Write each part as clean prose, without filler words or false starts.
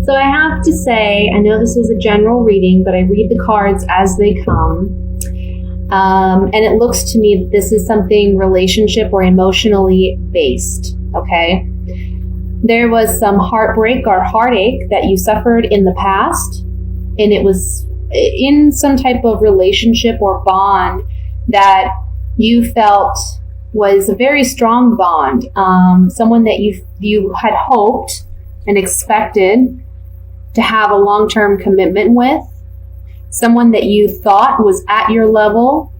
So I have to say, I know this is a general reading, but I read the cards as they come. And it looks to me that this is something relationship or emotionally based, okay? There was some heartbreak or heartache that you suffered in the past, and it was in some type of relationship or bond that you felt was a very strong bond, someone that you had hoped and expected to have a long-term commitment with, someone that you thought was at your level,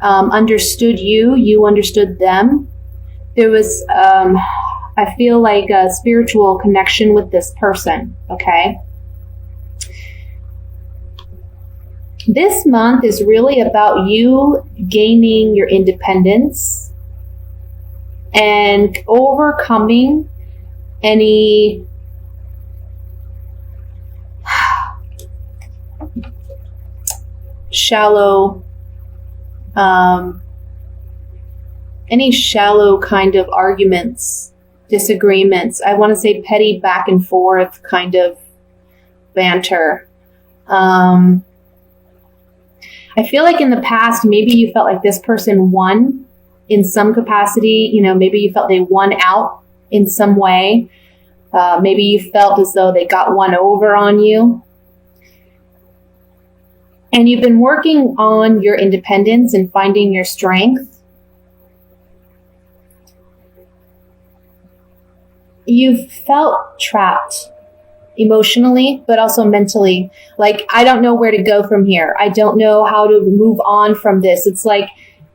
understood you understood them. There was, I feel like a spiritual connection with this person, okay? This month is really about you gaining your independence and overcoming any shallow kind of arguments, disagreements. I want to say petty back and forth kind of banter. I feel like in the past, maybe you felt like this person won in some capacity. You know, maybe you felt they won out in some way. Maybe you felt as though they got one over on you. And you've been working on your independence and finding your strength. You've felt trapped emotionally, but also mentally. Like, I don't know where to go from here. I don't know how to move on from this. It's like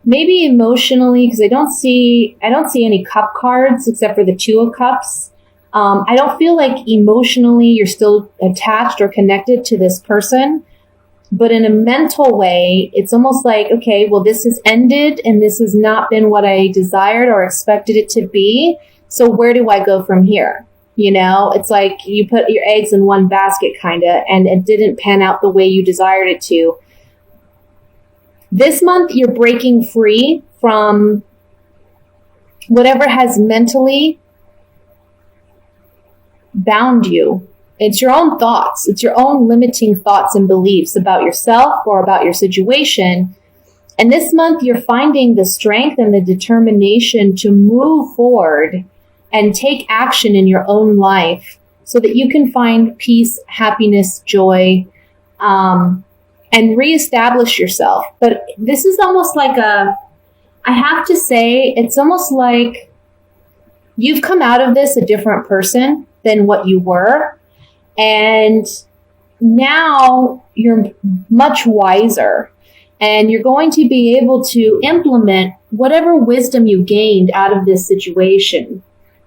maybe emotionally, because I don't see any cup cards except for the 2 of cups. I don't feel like emotionally you're still attached or connected to this person. But in a mental way, it's almost like, okay, well, this has ended and this has not been what I desired or expected it to be. So where do I go from here? You know, it's like you put your eggs in one basket kind of, and it didn't pan out the way you desired it to. This month, you're breaking free from whatever has mentally bound you. It's your own thoughts. It's your own limiting thoughts and beliefs about yourself or about your situation. And this month, you're finding the strength and the determination to move forward and take action in your own life so that you can find peace, happiness, joy, and reestablish yourself. But this is almost like I have to say, it's almost like you've come out of this a different person than what you were. And now you're much wiser, and you're going to be able to implement whatever wisdom you gained out of this situation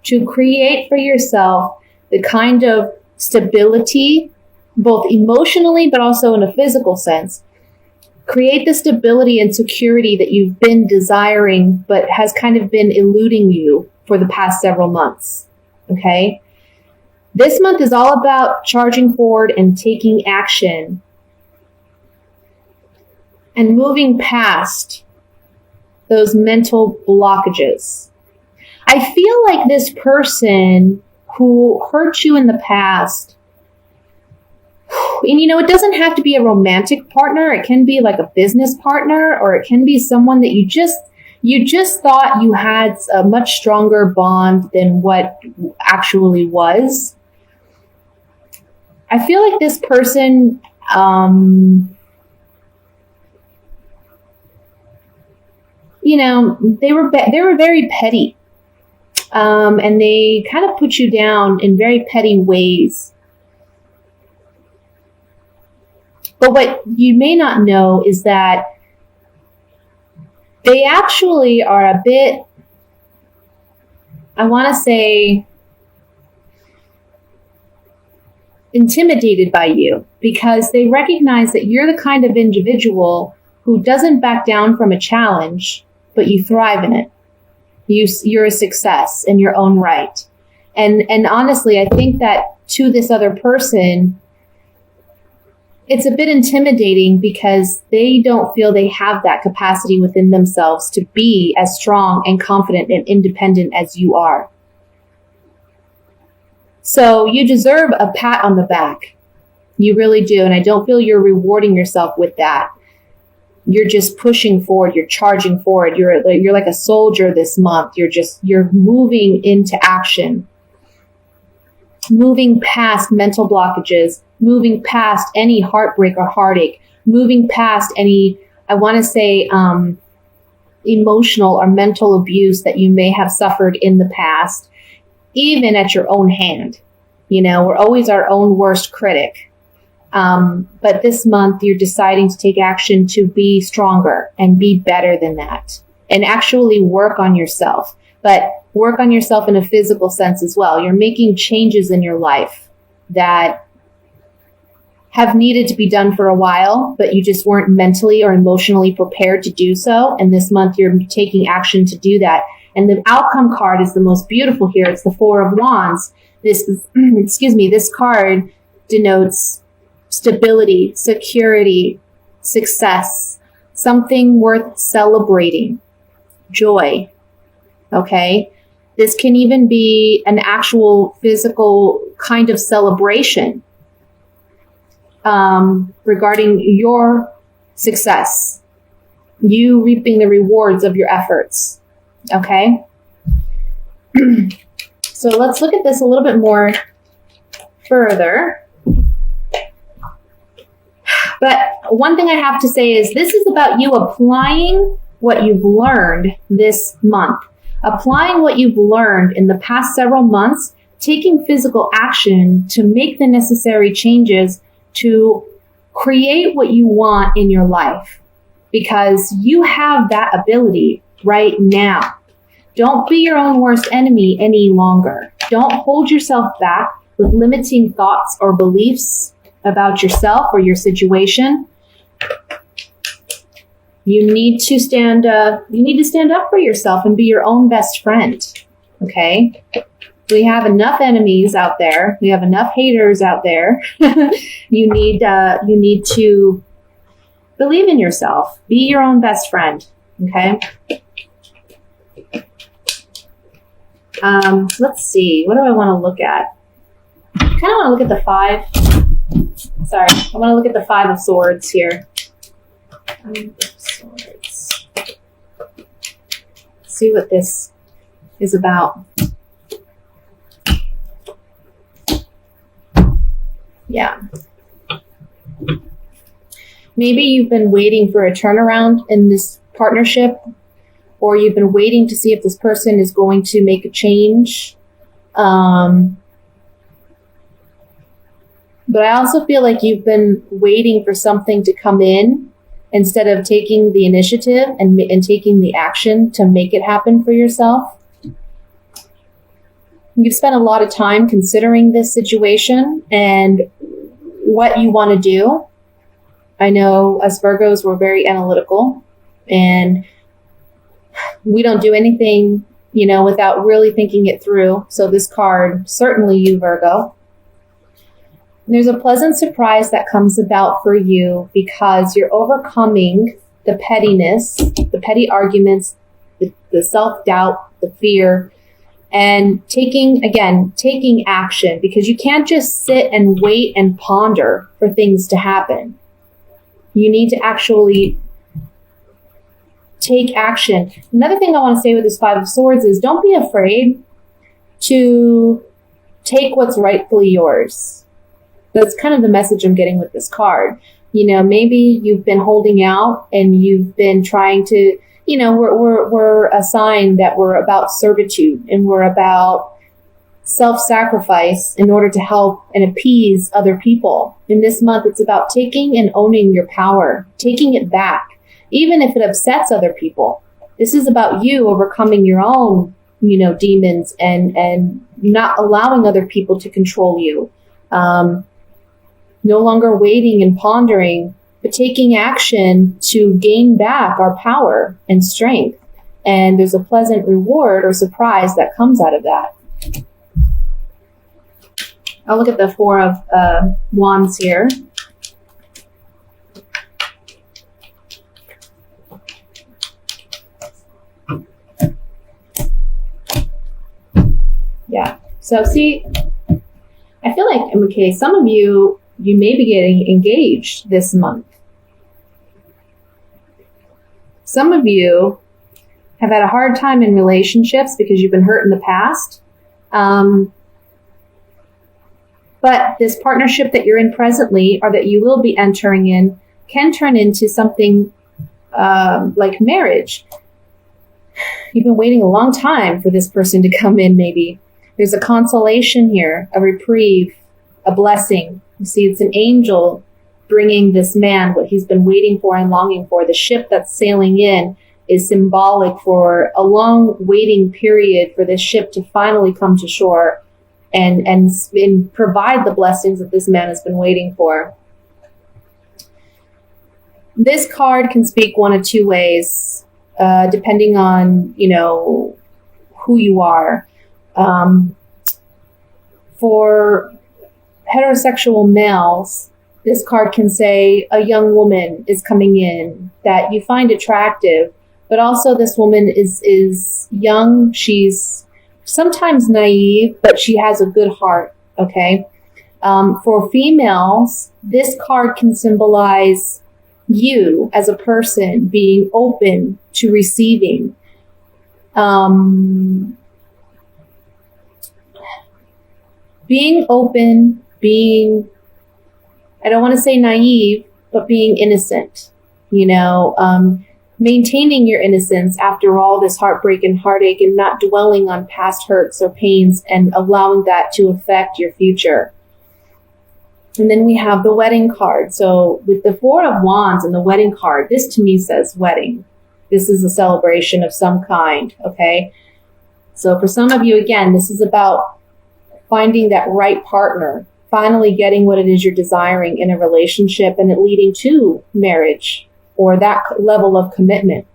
to create for yourself the kind of stability, both emotionally, but also in a physical sense. Create the stability and security that you've been desiring, but has kind of been eluding you for the past several months. Okay? This month is all about charging forward and taking action and moving past those mental blockages. I feel like this person who hurt you in the past, and you know, it doesn't have to be a romantic partner. It can be like a business partner, or it can be someone that you just thought you had a much stronger bond than what actually was. I feel like this person, you know, they were very petty, and they kind of put you down in very petty ways. But what you may not know is that they actually are a bit, I want to say, intimidated by you, because they recognize that you're the kind of individual who doesn't back down from a challenge, but you thrive in it. You're a success in your own right. And honestly, I think that to this other person, it's a bit intimidating because they don't feel they have that capacity within themselves to be as strong and confident and independent as you are. So you deserve a pat on the back. You really do. And I don't feel you're rewarding yourself with that. You're just pushing forward. You're charging forward. You're like a soldier this month. You're moving into action, moving past mental blockages, moving past any heartbreak or heartache, moving past any, I want to say, emotional or mental abuse that you may have suffered in the past, even at your own hand. We're always our own worst critic. But this month you're deciding to take action to be stronger and be better than that and actually work on yourself, but work on yourself in a physical sense as well. You're making changes in your life that have needed to be done for a while, but you just weren't mentally or emotionally prepared to do so. And this month you're taking action to do that. And the outcome card is the most beautiful here. It's the Four of Wands. This card denotes stability, security, success, something worth celebrating, joy. Okay? This can even be an actual physical kind of celebration regarding your success, you reaping the rewards of your efforts. Okay? So let's look at this a little bit more further. But one thing I have to say is this is about you applying what you've learned this month. Applying what you've learned in the past several months, taking physical action to make the necessary changes to create what you want in your life. Because you have that ability right now. Don't be your own worst enemy any longer. Don't hold yourself back with limiting thoughts or beliefs about yourself or your situation. You need to stand up for yourself and be your own best friend. Okay? We have enough enemies out there. We have enough haters out there. You need to believe in yourself. Be your own best friend. Okay? Let's see. What do I want to look at? I kind of want to look at the five. Sorry. I want to look at the Five of Swords here. Five of Swords. See what this is about. Yeah. Maybe you've been waiting for a turnaround in this partnership, or you've been waiting to see if this person is going to make a change. But I also feel like you've been waiting for something to come in instead of taking the initiative and taking the action to make it happen for yourself. You've spent a lot of time considering this situation and what you want to do. I know us Virgos, we're very analytical and we don't do anything, without really thinking it through. So this card, certainly you, Virgo. There's a pleasant surprise that comes about for you because you're overcoming the pettiness, the petty arguments, the self-doubt, the fear, and taking action, because you can't just sit and wait and ponder for things to happen. You need to actually take action. Another thing I want to say with this Five of Swords is don't be afraid to take what's rightfully yours. That's kind of the message I'm getting with this card. Maybe you've been holding out and you've been trying to, we're a sign that we're about servitude and we're about self-sacrifice in order to help and appease other people. In this month, it's about taking and owning your power, taking it back, even if it upsets other people. This is about you overcoming your own, demons and not allowing other people to control you. No longer waiting and pondering, but taking action to gain back our power and strength. And there's a pleasant reward or surprise that comes out of that. I'll look at the Four of Wands here. Yeah. So see, I feel like, okay, some of you may be getting engaged this month. Some of you have had a hard time in relationships because you've been hurt in the past. But this partnership that you're in presently, or that you will be entering in, can turn into something like marriage. You've been waiting a long time for this person to come in, maybe. There's a consolation here, a reprieve, a blessing. You see, it's an angel bringing this man what he's been waiting for and longing for. The ship that's sailing in is symbolic for a long waiting period for this ship to finally come to shore and provide the blessings that this man has been waiting for. This card can speak one of two ways, depending on, who you are. For heterosexual males, this card can say a young woman is coming in that you find attractive, but also this woman is young. She's sometimes naive, but she has a good heart, okay? For females, this card can symbolize you as a person being open to receiving. Being open, I don't want to say naive, but being innocent, maintaining your innocence after all this heartbreak and heartache, and not dwelling on past hurts or pains and allowing that to affect your future. And then we have the wedding card. So with the Four of Wands and the wedding card, this to me says wedding. This is a celebration of some kind, okay? So for some of you, again, this is about finding that right partner, finally getting what it is you're desiring in a relationship, and it leading to marriage or that level of commitment.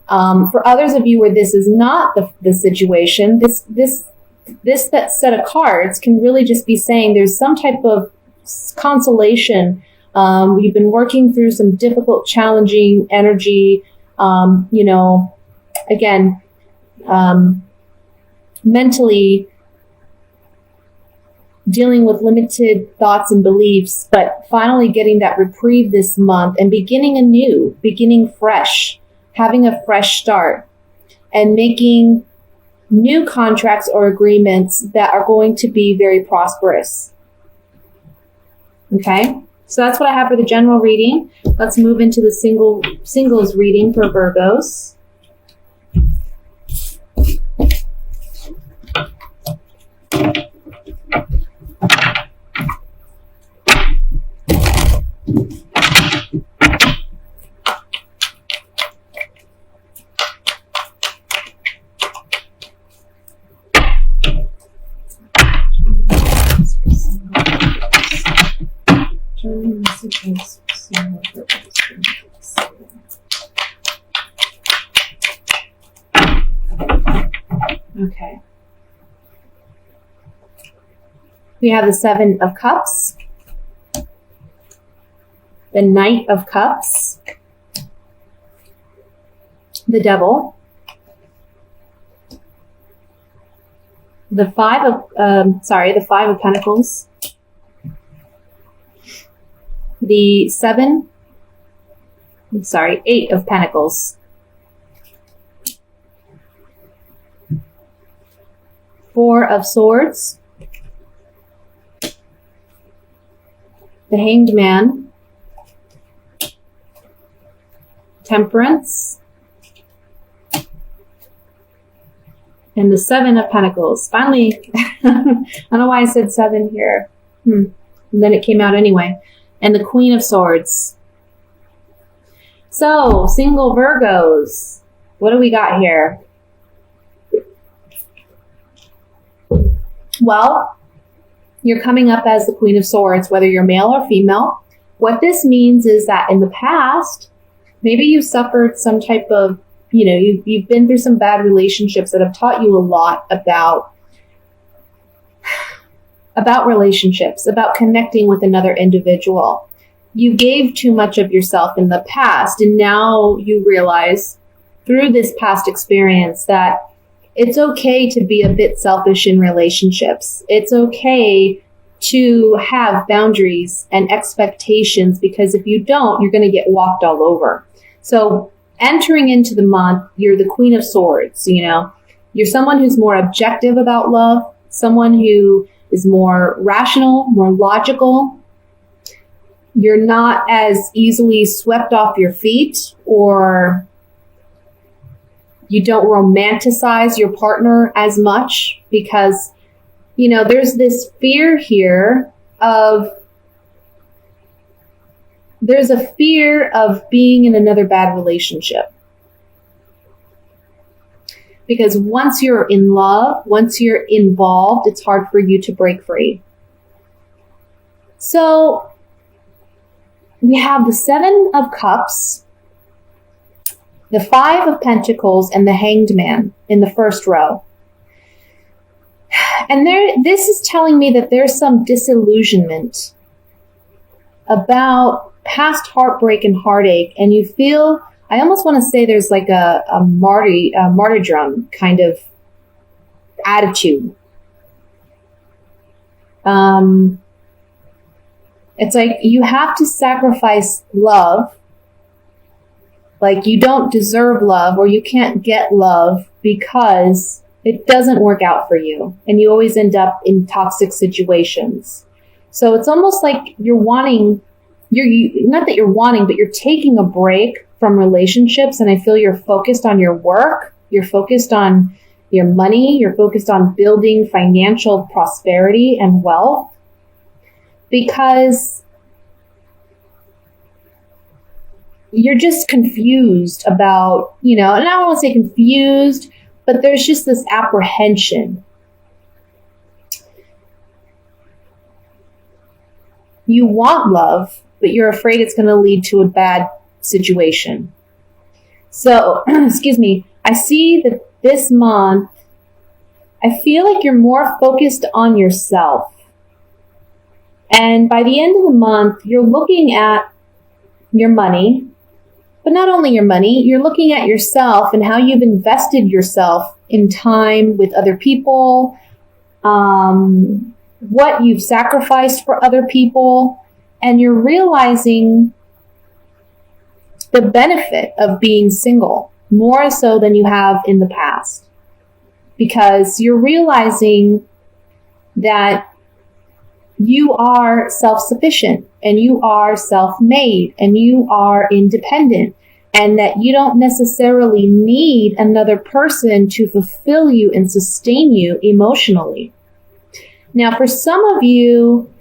For others of you where this is not the situation, that set of cards can really just be saying there's some type of consolation. You've been working through some difficult, challenging energy, mentally dealing with limited thoughts and beliefs, but finally getting that reprieve this month and beginning anew, beginning fresh, having a fresh start, and making new contracts or agreements that are going to be very prosperous. Okay, so that's what I have for the general reading. Let's move into the singles reading for Virgos. Okay. We have the Seven of Cups, the Knight of Cups, the Devil, the Five of Pentacles, the Eight of Pentacles, Four of Swords, the Hanged Man, Temperance, and the Seven of Pentacles. Finally, I don't know why I said seven here. And then it came out anyway. And the Queen of Swords. So, single Virgos, what do we got here? Well, you're coming up as the Queen of Swords, whether you're male or female. What this means is that in the past, maybe you suffered some type of, you've been through some bad relationships that have taught you a lot about relationships, about connecting with another individual. You gave too much of yourself in the past, and now you realize through this past experience that it's okay to be a bit selfish in relationships. It's okay to have boundaries and expectations, because if you don't, you're going to get walked all over. So entering into the month, you're the Queen of Swords, you know. You're someone who's more objective about love, someone who is more rational, more logical. You're not as easily swept off your feet, or you don't romanticize your partner as much, because, you know, there's this fear here there's a fear of being in another bad relationship. Because once you're in love, once you're involved, it's hard for you to break free. So we have the 7 of Cups, the 5 of Pentacles, and the Hanged Man in the first row. And this is telling me that there's some disillusionment about past heartbreak and heartache, and you feel, I almost want to say there's like a martyrdom kind of attitude. It's like you have to sacrifice love. Like you don't deserve love, or you can't get love because it doesn't work out for you. And you always end up in toxic situations. So it's almost like not that you're wanting, but you're taking a break from relationships. And I feel you're focused on your work. You're focused on your money. You're focused on building financial prosperity and wealth. Because you're just confused about, you know, and I don't want to say confused, but there's just this apprehension. You want love, but you're afraid it's going to lead to a bad situation. So, excuse me, I see that this month, I feel like you're more focused on yourself. And by the end of the month, you're looking at your money, but not only your money, you're looking at yourself and how you've invested yourself in time with other people, what you've sacrificed for other people, and you're realizing the benefit of being single more so than you have in the past, because you're realizing that you are self-sufficient and you are self-made and you are independent, and that you don't necessarily need another person to fulfill you and sustain you emotionally. Now, for some of you,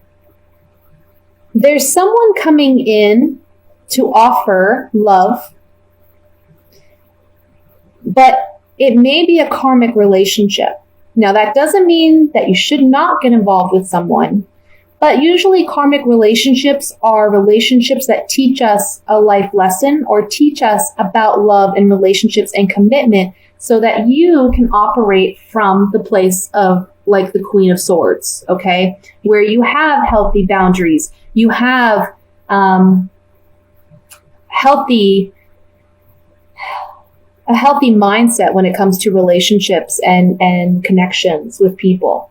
there's someone coming in to offer love, but it may be a karmic relationship. Now, that doesn't mean that you should not get involved with someone, but usually karmic relationships are relationships that teach us a life lesson or teach us about love and relationships and commitment, so that you can operate from the place of like the Queen of Swords, okay? Where you have healthy boundaries, you have a healthy mindset when it comes to relationships and connections with people.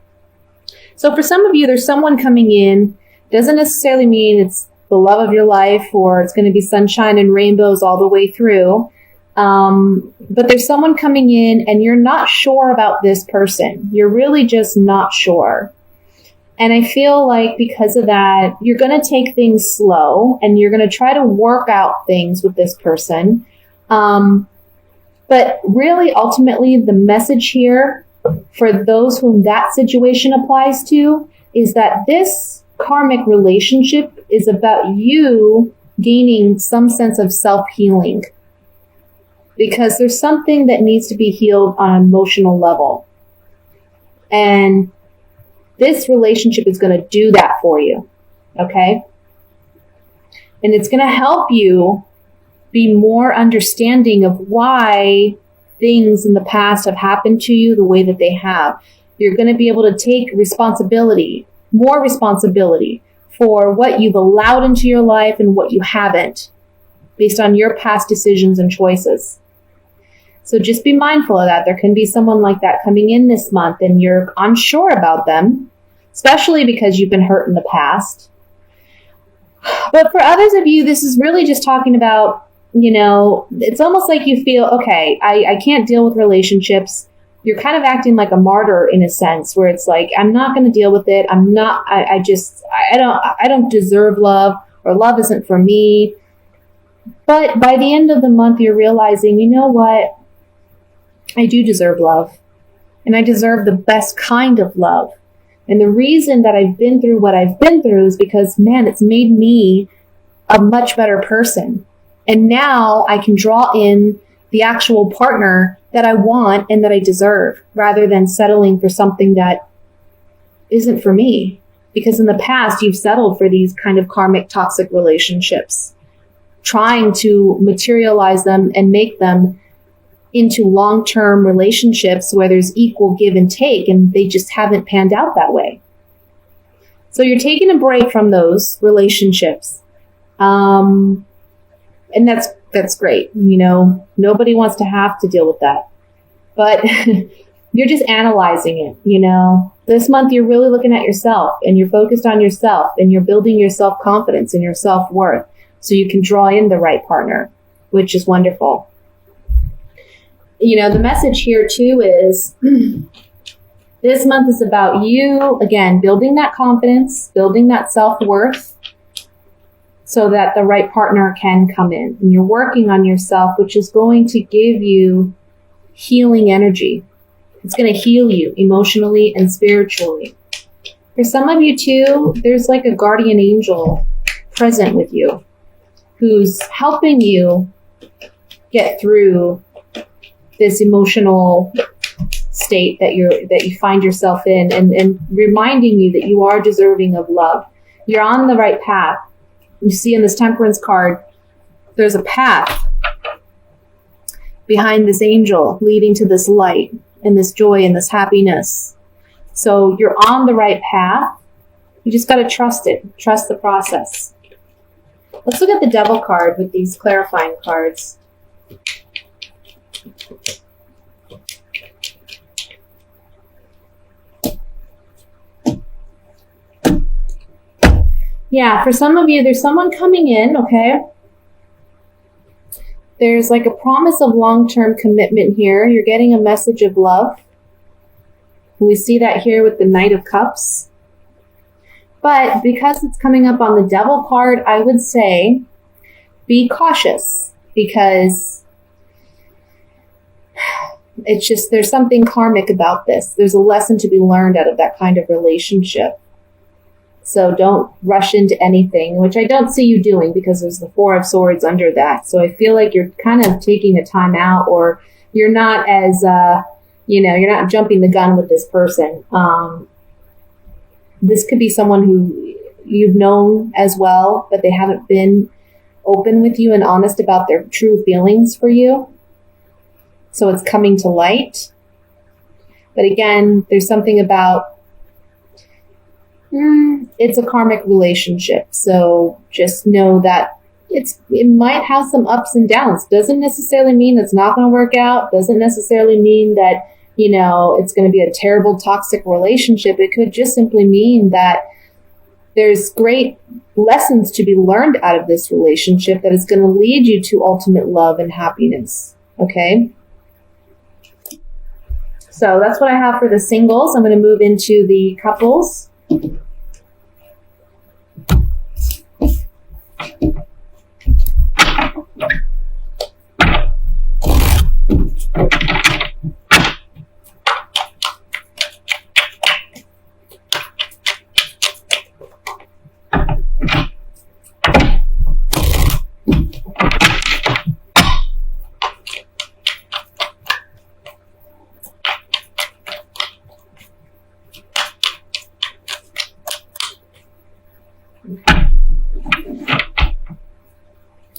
So for some of you, there's someone coming in. Doesn't necessarily mean it's the love of your life or it's going to be sunshine and rainbows all the way through. But there's someone coming in and you're not sure about this person. You're really just not sure. And I feel like because of that, you're going to take things slow and you're going to try to work out things with this person. But really, ultimately, the message here for those whom that situation applies to is that this karmic relationship is about you gaining some sense of self-healing. Because there's something that needs to be healed on an emotional level. And this relationship is going to do that for you. Okay? And it's going to help you be more understanding of why things in the past have happened to you the way that they have. You're going to be able to take responsibility, more responsibility for what you've allowed into your life and what you haven't, based on your past decisions and choices. So just be mindful of that. There can be someone like that coming in this month and you're unsure about them, especially because you've been hurt in the past. But for others of you, this is really just talking about, it's almost like you feel, okay, I can't deal with relationships. You're kind of acting like a martyr in a sense, where it's like, I'm not going to deal with it. I don't deserve love, or love isn't for me. But by the end of the month, you're realizing, you know what? I do deserve love, and I deserve the best kind of love. And the reason that I've been through what I've been through is because, man, it's made me a much better person. And now I can draw in the actual partner that I want and that I deserve, rather than settling for something that isn't for me. Because in the past, you've settled for these kind of karmic toxic relationships, trying to materialize them and make them into long-term relationships where there's equal give and take, and they just haven't panned out that way. So you're taking a break from those relationships. And that's great. Nobody wants to have to deal with that. But you're just analyzing it, This month you're really looking at yourself, and you're focused on yourself, and you're building your self-confidence and your self-worth so you can draw in the right partner, which is wonderful. The message here too is this month is about you, again, building that confidence, building that self-worth so that the right partner can come in. And you're working on yourself, which is going to give you healing energy. It's going to heal you emotionally and spiritually. For some of you too, there's like a guardian angel present with you who's helping you get through this emotional state that you find yourself in, and reminding you that you are deserving of love. You're on the right path. You see in this Temperance card, there's a path behind this angel leading to this light and this joy and this happiness. So you're on the right path. You just got to trust it. Trust the process. Let's look at the Devil card with these clarifying cards. Yeah, for some of you, there's someone coming in, okay? There's like a promise of long-term commitment here. You're getting a message of love. We see that here with the Knight of Cups. But because it's coming up on the Devil card, I would say be cautious, because it's just, there's something karmic about this. There's a lesson to be learned out of that kind of relationship. So don't rush into anything, which I don't see you doing, because there's the Four of Swords under that. So I feel like you're kind of taking a time out, or you're not as, you're not jumping the gun with this person. This could be someone who you've known as well, but they haven't been open with you and honest about their true feelings for you. So it's coming to light. But again, there's something about, it's a karmic relationship. So just know that it might have some ups and downs. Doesn't necessarily mean it's not going to work out. Doesn't necessarily mean that, it's going to be a terrible toxic relationship. It could just simply mean that there's great lessons to be learned out of this relationship that is going to lead you to ultimate love and happiness. Okay? So that's what I have for the singles. I'm going to move into the couples.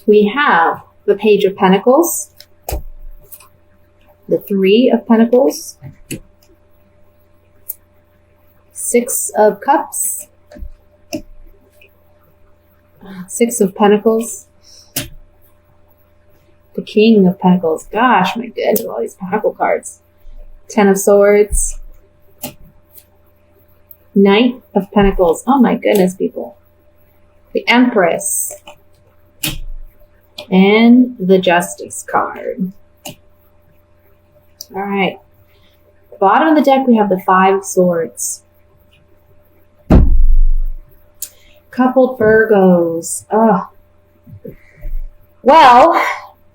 We have the Page of Pentacles, the Three of Pentacles, Six of Cups, Six of Pentacles, the King of Pentacles. Gosh, my goodness, all these Pentacle cards. Ten of Swords, Knight of Pentacles. Oh my goodness, people. The Empress. And the Justice card. All right. Bottom of the deck, we have the Five of Swords. Coupled Virgos. Oh. Well,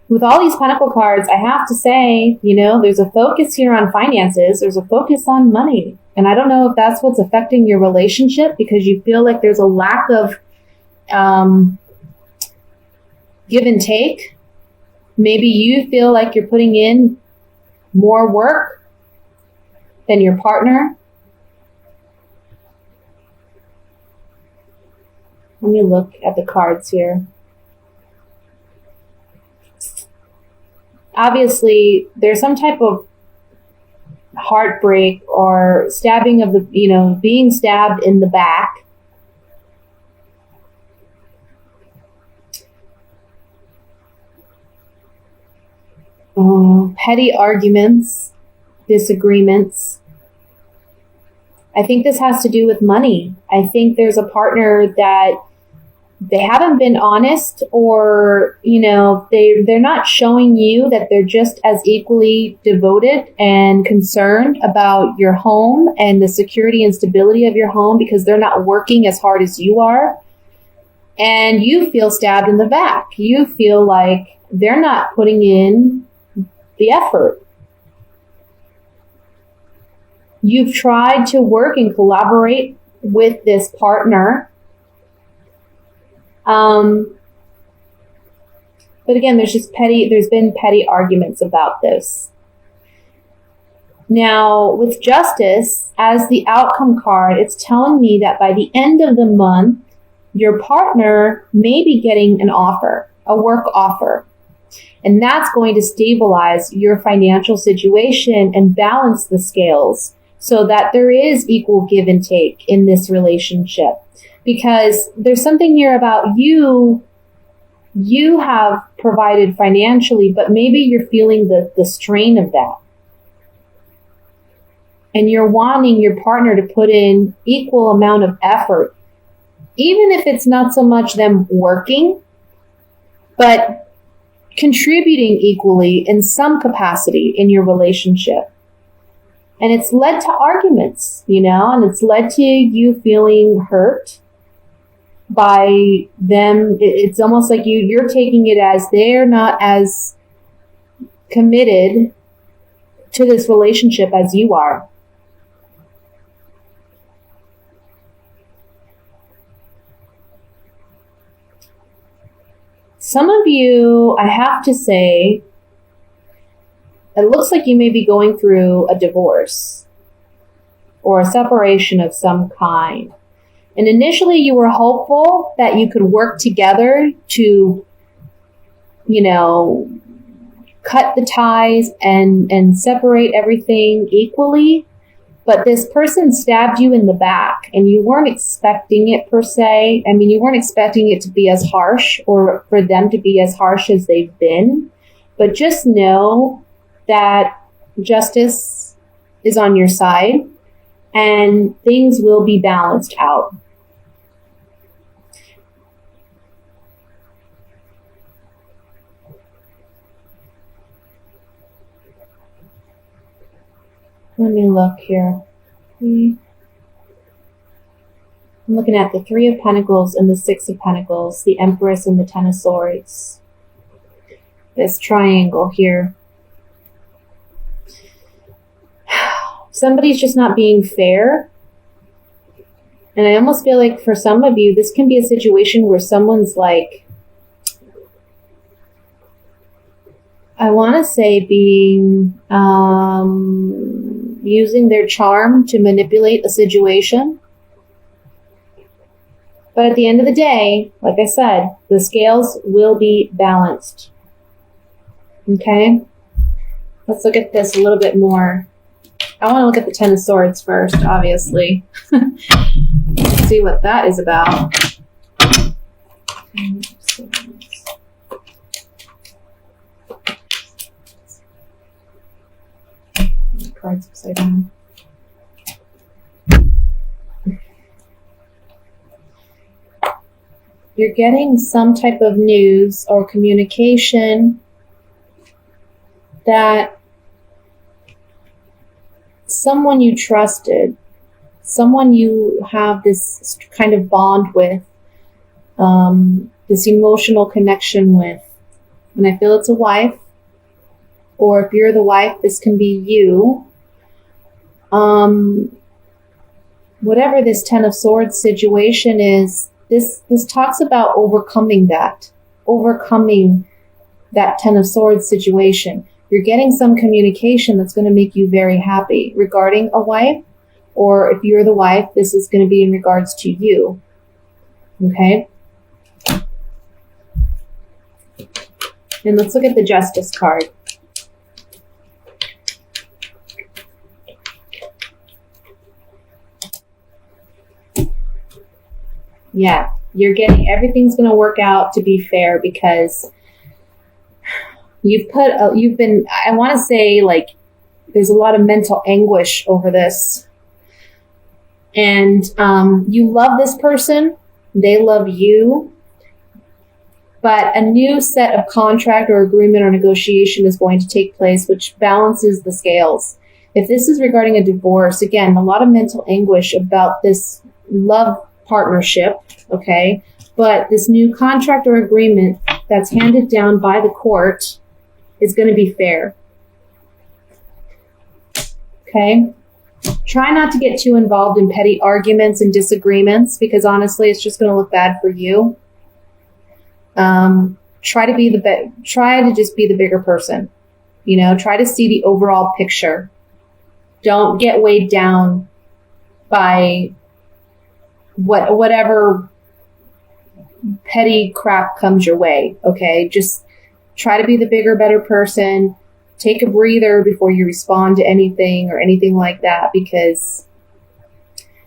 with all these Pentacle cards, I have to say, you know, there's a focus here on finances. There's a focus on money. And I don't know if that's what's affecting your relationship because you feel like there's a lack of give and take. Maybe you feel like you're putting in more work than your partner. Let me look at the cards here. Obviously, there's some type of heartbreak or stabbing of the, you know, being stabbed in the back. Petty arguments, disagreements. I think this has to do with money. I think there's a partner that they haven't been honest, or, you know, they're not showing you that they're just as equally devoted and concerned about your home and the security and stability of your home because they're not working as hard as you are. And you feel stabbed in the back. You feel like they're not putting in the effort. You've tried to work and collaborate with this partner. But again, there's been petty arguments about this. Now, with Justice, as the outcome card, it's telling me that by the end of the month, your partner may be getting an offer, a work offer. And that's going to stabilize your financial situation and balance the scales so that there is equal give and take in this relationship. Because there's something here about you have provided financially, but maybe you're feeling the strain of that. And you're wanting your partner to put in equal amount of effort, even if it's not so much them working, but contributing equally in some capacity in your relationship. And it's led to arguments, you know, and it's led to you feeling hurt by them. It's almost like you're taking it as they're not as committed to this relationship as you are. Some of you, I have to say, it looks like you may be going through a divorce or a separation of some kind. And initially you were hopeful that you could work together to, you know, cut the ties and separate everything equally. But this person stabbed you in the back and you weren't expecting it per se. I mean, you weren't expecting it to be as harsh or for them to be as harsh as they've been. But just know that justice is on your side and things will be balanced out. Let me look here. I'm looking at the Three of Pentacles and the Six of Pentacles, the Empress and the Ten of Swords. This triangle here. Somebody's just not being fair. And I almost feel like for some of you, this can be a situation where someone's like, I want to say being, using their charm to manipulate a situation. But at the end of the day, like I said, the scales will be balanced. Okay? Let's look at this a little bit more. I want to look at the Ten of Swords first, obviously. Let's see what that is about. Cards upside down. you're getting some type of news or communication that someone you trusted, someone you have this kind of bond with, this emotional connection with, and I feel it's a wife, or if you're the wife, this can be you. Whatever this Ten of Swords situation is, this talks about overcoming that Ten of Swords situation. You're getting some communication that's going to make you very happy regarding a wife, or if you're the wife, this is going to be in regards to you. Okay? And let's look at the Justice card. Yeah, you're getting, everything's going to work out to be fair because you've been, I want to say, like, there's a lot of mental anguish over this. And you love this person, they love you, but a new set of contract or agreement or negotiation is going to take place, which balances the scales. If this is regarding a divorce, again, a lot of mental anguish about this love partnership, okay? But this new contract or agreement that's handed down by the court is going to be fair. Okay? Try not to get too involved in petty arguments and disagreements because honestly, it's just going to look bad for you. Try to just be the bigger person. You know, try to see the overall picture. Don't get weighed down by whatever petty crap comes your way, okay? Just try to be the bigger, better person. Take a breather before you respond to anything or anything like that because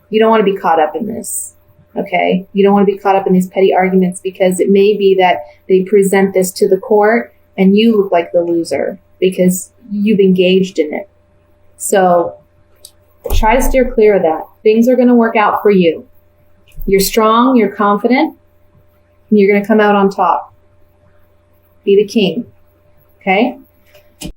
you don't want to be caught up in this, okay? You don't want to be caught up in these petty arguments because it may be that they present this to the court and you look like the loser because you've engaged in it. So try to steer clear of that. Things are going to work out for you. You're strong, you're confident, and you're going to come out on top. Be the king, okay?